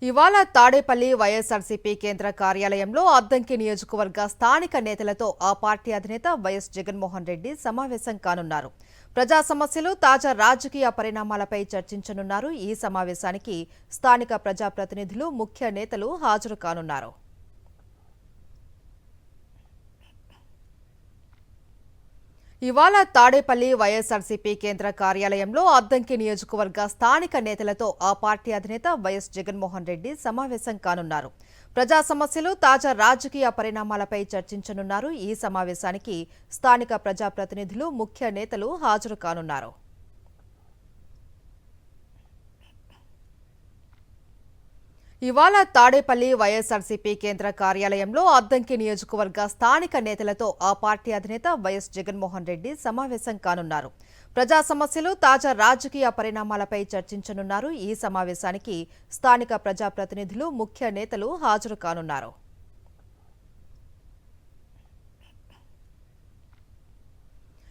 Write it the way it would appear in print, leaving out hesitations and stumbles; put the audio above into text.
ఇవాళ తాడేపల్లి వైఎస్ఆర్సీపీ కేంద్ర కార్యాలయంలో అద్దంకి నియోజకవర్గ స్థానిక నేతలతో ఆ పార్టీ అధినేత వైఎస్ జగన్మోహన్ రెడ్డి సమావేశం కానున్నారు. ప్రజా సమస్యలు, తాజా రాజకీయ పరిణామాలపై చర్చించనున్నారు. ఈ సమావేశానికి స్థానిక ప్రజాప్రతినిధులు, ముఖ్య నేతలు హాజరు కానున్నారు. ఇవాళ తాడేపల్లి వైఎస్ఆర్సీపీ కేంద్ర కార్యాలయంలో అద్దంకి నియోజకవర్గ స్థానిక నేతలతో ఆ పార్టీ అధినేత వైఎస్ జగన్మోహన్ రెడ్డి సమావేశం కానున్నారు. ప్రజా సమస్యలు, తాజా రాజకీయ పరిణామాలపై చర్చించనున్నారు. ఈ సమావేశానికి స్థానిక ప్రజాప్రతినిధులు, ముఖ్య నేతలు హాజరు కానున్నారు. ఇవాళ తాడేపల్లి వైఎస్ఆర్సీపీ కేంద్ర కార్యాలయంలో అద్దంకి నియోజకవర్గ స్థానిక నేతలతో ఆ పార్టీ అధినేత వైఎస్ జగన్మోహన్ రెడ్డి సమావేశం కానున్నారు. ప్రజా సమస్యలు, తాజా రాజకీయ పరిణామాలపై చర్చించనున్నారు. ఈ సమావేశానికి స్థానిక ప్రజాప్రతినిధులు, ముఖ్య నేతలు హాజరు కానున్నారు.